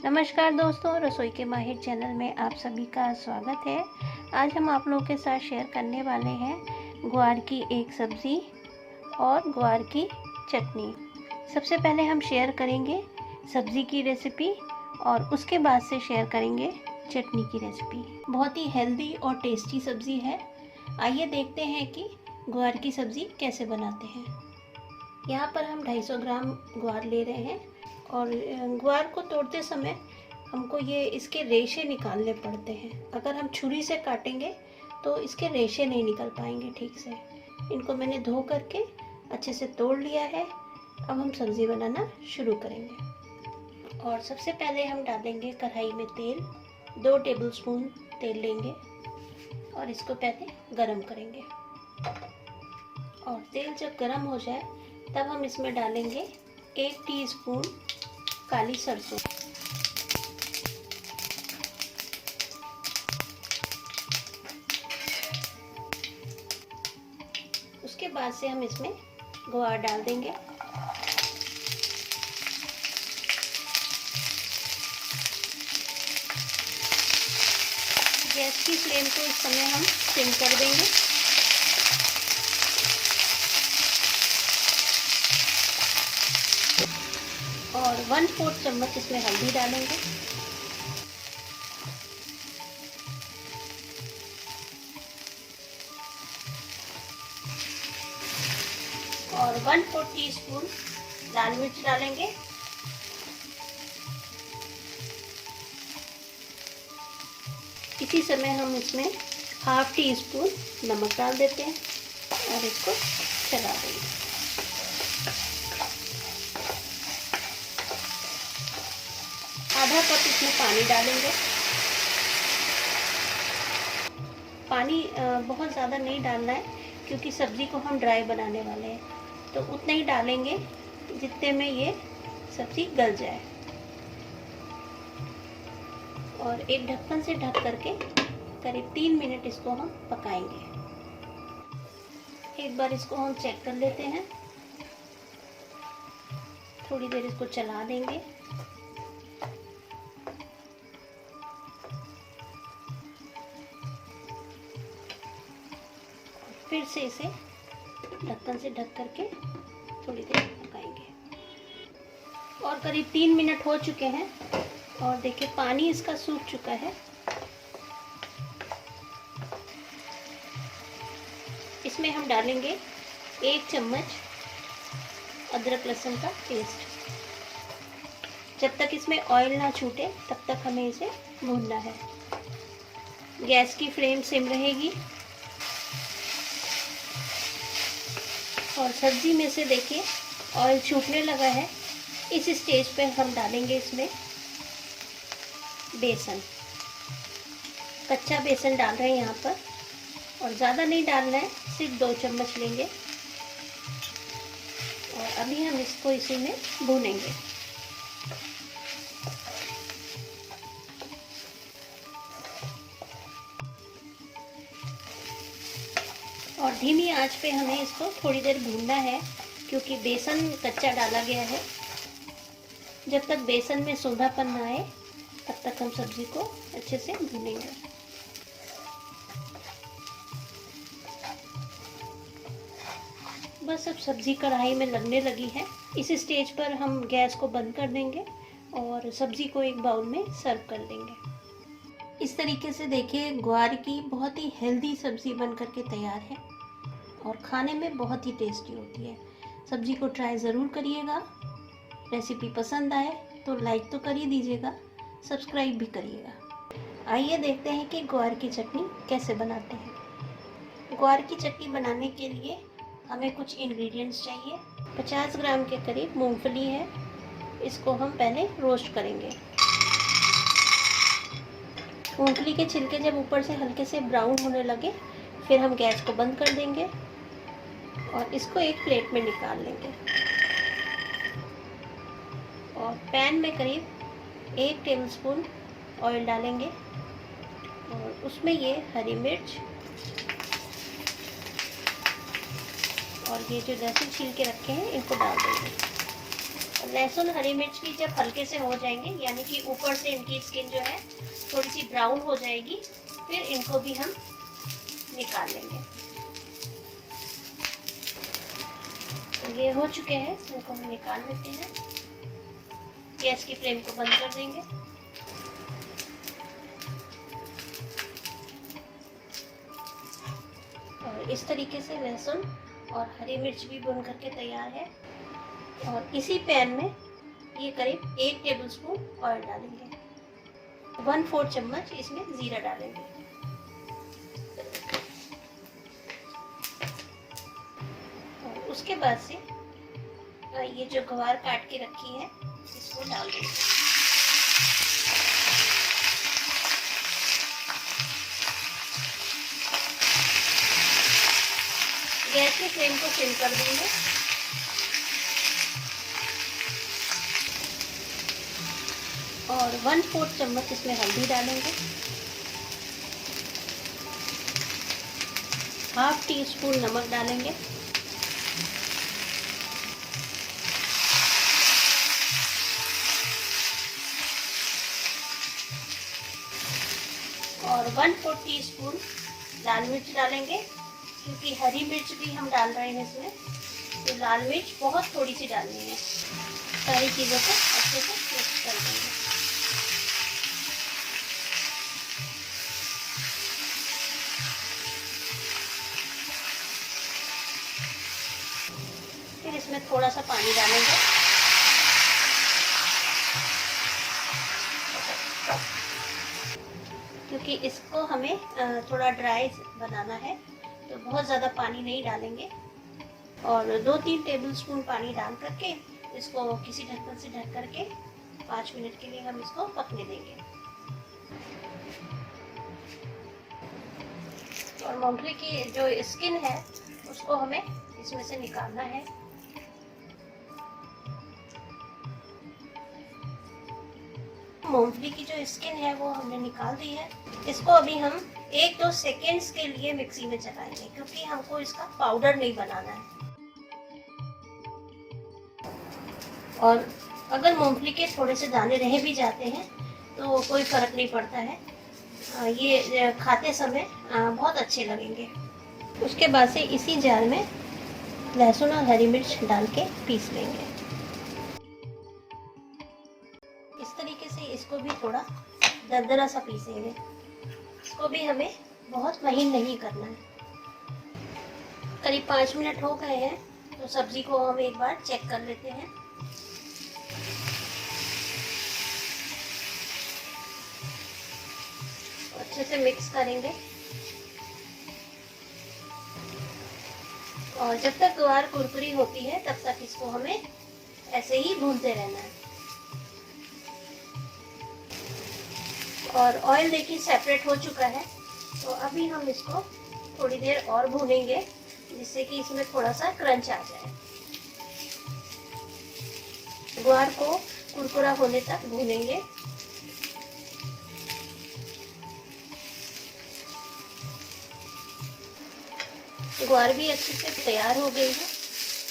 नमस्कार दोस्तों, रसोई के माहिर चैनल में आप सभी का स्वागत है। आज हम आप लोगों के साथ शेयर करने वाले हैं ग्वार की एक सब्ज़ी और ग्वार की चटनी। सबसे पहले हम शेयर करेंगे सब्ज़ी की रेसिपी और उसके बाद से शेयर करेंगे चटनी की रेसिपी। बहुत ही हेल्दी और टेस्टी सब्ज़ी है। आइए देखते हैं कि ग्वार की सब्ज़ी कैसे बनाते हैं। यहाँ पर हम 250 ग्राम ग्वार ले रहे हैं और ग्वार को तोड़ते समय हमको ये इसके रेशे निकालने पड़ते हैं। अगर हम छुरी से काटेंगे तो इसके रेशे नहीं निकल पाएंगे ठीक से। इनको मैंने धो करके अच्छे से तोड़ लिया है। अब हम सब्ज़ी बनाना शुरू करेंगे और सबसे पहले हम डालेंगे कढ़ाई में तेल। 2 टेबलस्पून तेल लेंगे और इसको पहले गरम करेंगे और तेल जब गरम हो जाए तब हम इसमें डालेंगे 1 टीस्पून काली सरसों। उसके बाद से हम इसमें ग्वार डाल देंगे। गैस की फ्लेम को इस समय हम सिम कर देंगे और 1/4 चम्मच इसमें हल्दी डालेंगे और 1/4 टीस्पून लाल मिर्च डालेंगे। इसी समय हम इसमें 1/2 टीस्पून नमक डाल देते हैं और इसको चला देंगे। आधा कप इसमें पानी डालेंगे। पानी बहुत ज़्यादा नहीं डालना है क्योंकि सब्ज़ी को हम ड्राई बनाने वाले हैं, तो उतना ही डालेंगे जितने में ये सब्ज़ी गल जाए। और एक ढक्कन से ढक करके करीब 3 मिनट इसको हम पकाएंगे। एक बार इसको हम चेक कर लेते हैं। थोड़ी देर इसको चला देंगे। फिर से इसे ढक्कन से ढक करके थोड़ी देर पकाएंगे और करीब 3 मिनट हो चुके हैं और देखिए पानी इसका सूख चुका है। इसमें हम डालेंगे 1 चम्मच अदरक लहसुन का पेस्ट। जब तक इसमें ऑयल ना छूटे तब तक हमें इसे भूनना है। गैस की फ्लेम सिम रहेगी और सब्जी में से देखिए ऑयल छूटने लगा है। इस स्टेज पे हम डालेंगे इसमें बेसन। कच्चा बेसन डाल रहे हैं यहाँ पर और ज़्यादा नहीं डालना है, सिर्फ 2 चम्मच लेंगे और अभी हम इसको इसी में भूनेंगे। और धीमी आंच पे हमें इसको थोड़ी देर भूनना है क्योंकि बेसन कच्चा डाला गया है। जब तक बेसन में सोंधापन ना आए तब तक हम सब्जी को अच्छे से भूनेंगे। बस अब सब्जी कढ़ाई में लगने लगी है। इस स्टेज पर हम गैस को बंद कर देंगे और सब्जी को एक बाउल में सर्व कर देंगे। इस तरीके से देखिए ग्वार की बहुत ही हेल्दी सब्जी बन करके तैयार है और खाने में बहुत ही टेस्टी होती है। सब्जी को ट्राई ज़रूर करिएगा। रेसिपी पसंद आए तो लाइक तो कर ही दीजिएगा, सब्सक्राइब भी करिएगा। आइए देखते हैं कि ग्वार की चटनी कैसे बनाते हैं। ग्वार की चटनी बनाने के लिए हमें कुछ इंग्रेडिएंट्स चाहिए। 50 ग्राम के करीब मूंगफली है। इसको हम पहले रोस्ट करेंगे। मूंगफली के छिलके जब ऊपर से हल्के से ब्राउन होने लगे फिर हम गैस को बंद कर देंगे और इसको एक प्लेट में निकाल लेंगे और पैन में करीब 1 टेबलस्पून ऑयल डालेंगे और उसमें ये हरी मिर्च और ये जो लहसुन छील के रखे हैं इनको डाल देंगे लहसुन हरी मिर्च भी जब हल्के से हो जाएंगे, यानी कि ऊपर से इनकी स्किन जो है थोड़ी सी ब्राउन हो जाएगी, फिर इनको भी हम निकाल लेंगे। तो ये हो चुके हैं, इनको हम निकाल लेते हैं। गैस की फ्लेम को बंद कर देंगे। और इस तरीके से लहसुन और हरी मिर्च भी भून करके तैयार है। और इसी पैन में ये करीब 1 टेबलस्पून ऑयल डालेंगे, 1/4 चम्मच इसमें जीरा डालेंगे। और उसके बाद से ये जो ग्वार काट के रखी है इसको डाल देंगे। गैस की फ्लेम को सिम कर देंगे। और 1/4 चम्मच इसमें हल्दी डालेंगे, 1/2 टीस्पून नमक डालेंगे, और 1/4 टीस्पून लाल मिर्च डालेंगे, क्योंकि हरी मिर्च भी हम डाल रहे हैं इसमें, तो लाल मिर्च बहुत थोड़ी सी डालनी है। सारी चीज़ों को अच्छे से मिक्स कर देंगे। फिर इसमें थोड़ा सा पानी डालेंगे। क्योंकि इसको हमें थोड़ा ड्राई बनाना है, तो बहुत ज़्यादा पानी नहीं डालेंगे। और 2-3 टेबलस्पून पानी डाल करके इसको किसी ढक्कन से ढक करके 5 मिनट के लिए हम इसको पकने देंगे। और मूंगफली की जो स्किन है उसको हमें इसमें से निकालना है। मूंगफली की जो स्किन है वो हमने निकाल दी है। इसको अभी हम 1-2 सेकेंड्स के लिए मिक्सी में चलाएंगे, क्योंकि हमको इसका पाउडर नहीं बनाना है। और अगर मूंगफली के थोड़े से दाने रह भी जाते हैं तो कोई फर्क नहीं पड़ता है, ये खाते समय बहुत अच्छे लगेंगे। उसके बाद से इसी जार में लहसुन और हरी मिर्च डाल के पीस लेंगे। इस तरीके से इसको भी थोड़ा दरदरा सा पीसेंगे। इसको भी हमें बहुत महीन नहीं करना है। करीब 5 मिनट हो गए हैं, तो सब्जी को हम एक बार चेक कर लेते हैं। अच्छे से मिक्स करेंगे। और जब तक ग्वार कुरकुरी होती है तब तक इसको हमें ऐसे ही भूनते रहना है। और ऑयल देखिए सेपरेट हो चुका है, तो अभी हम इसको थोड़ी देर और भूनेंगे, जिससे कि इसमें थोड़ा सा क्रंच आ जाए। ग्वार को कुरकुरा होने तक भूनेंगे। ग्वार भी अच्छे से तैयार हो गई है,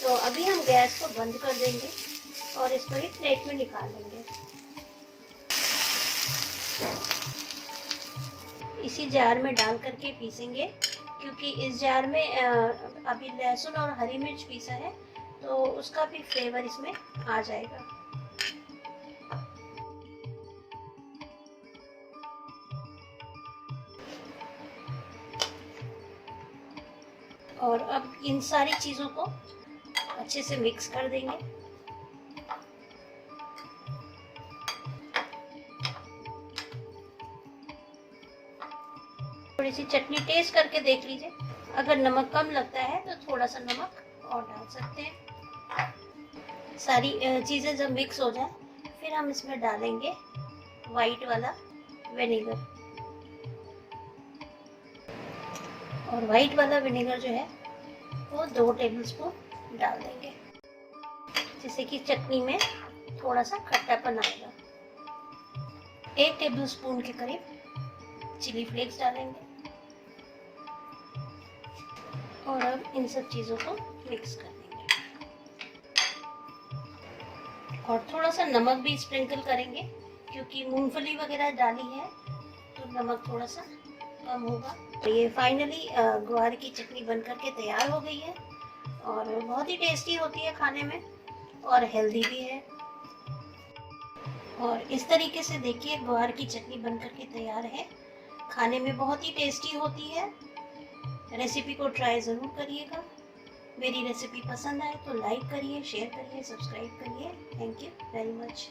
तो अभी हम गैस को बंद कर देंगे और इसको एक प्लेट में निकाल लेंगे। इसी जार में डाल करके पीसेंगे, क्योंकि इस जार में अभी लहसुन और हरी मिर्च पीसा है, तो उसका भी फ्लेवर इसमें आ जाएगा। और अब इन सारी चीज़ों को अच्छे से मिक्स कर देंगे। थोड़ी सी चटनी टेस्ट करके देख लीजिए, अगर नमक कम लगता है तो थोड़ा सा नमक और डाल सकते हैं। सारी चीज़ें जब मिक्स हो जाए, फिर हम इसमें डालेंगे वाइट वाला विनेगर। और वाइट वाला विनेगर जो है वो 2 टेबलस्पून डाल देंगे, जिससे कि चटनी में थोड़ा सा खट्टापन आएगा। 1 टेबलस्पून के करीब चिली फ्लेक्स डालेंगे। और अब इन सब चीज़ों को मिक्स कर देंगे। और थोड़ा सा नमक भी स्प्रिंकल करेंगे, क्योंकि मूंगफली वगैरह डाली है तो नमक थोड़ा सा कम होगा। तो ये फाइनली ग्वार की चटनी बनकर के तैयार हो गई है और बहुत ही टेस्टी होती है खाने में और हेल्दी भी है। और इस तरीके से देखिए ग्वार की चटनी बनकर के तैयार है, खाने में बहुत ही टेस्टी होती है। रेसिपी को ट्राई ज़रूर करिएगा। मेरी रेसिपी पसंद आए तो लाइक करिए, शेयर करिए, सब्सक्राइब करिए। Thank you very much.